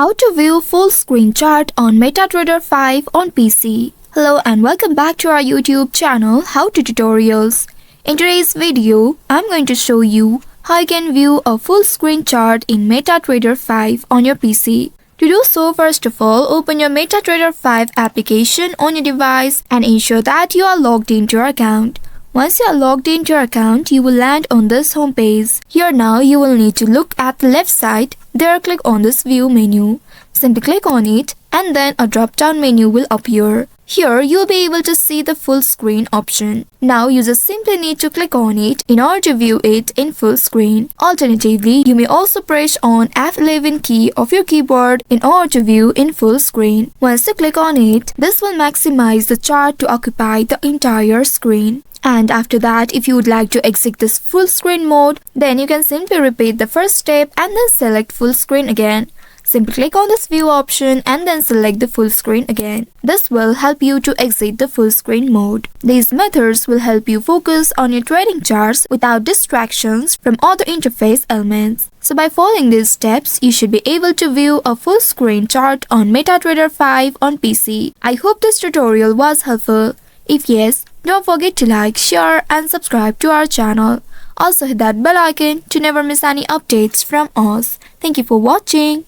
How to view full screen chart on MetaTrader 5 on PC. Hello and welcome back to our YouTube channel How to Tutorials. In today's video, I'm going to show you how you can view a full screen chart in MetaTrader 5 on your PC. To do so, first of all, open your MetaTrader 5 application on your device and ensure that you are logged into your account. Once you are logged into your account, you will land on this home page. Here now, you will need to look at the left side. There, click on this view menu. Simply click on it and then a drop-down menu will appear. Here, you'll be able to see the full screen option. Now, you just simply need to click on it in order to view it in full screen. Alternatively, you may also press on F11 key of your keyboard in order to view in full screen. Once you click on it, this will maximize the chart to occupy the entire screen. And after that, if you would like to exit this full screen mode, then you can simply repeat the first step and then select full screen again. Simply click on this view option and then select the full screen again. This will help you to exit the full screen mode. These methods will help you focus on your trading charts without distractions from other interface elements. So by following these steps, you should be able to view a full screen chart on MetaTrader 5 on PC. I hope this tutorial was helpful. If yes, don't forget to like, share and subscribe to our channel. Also hit that bell icon to never miss any updates from us. Thank you for watching.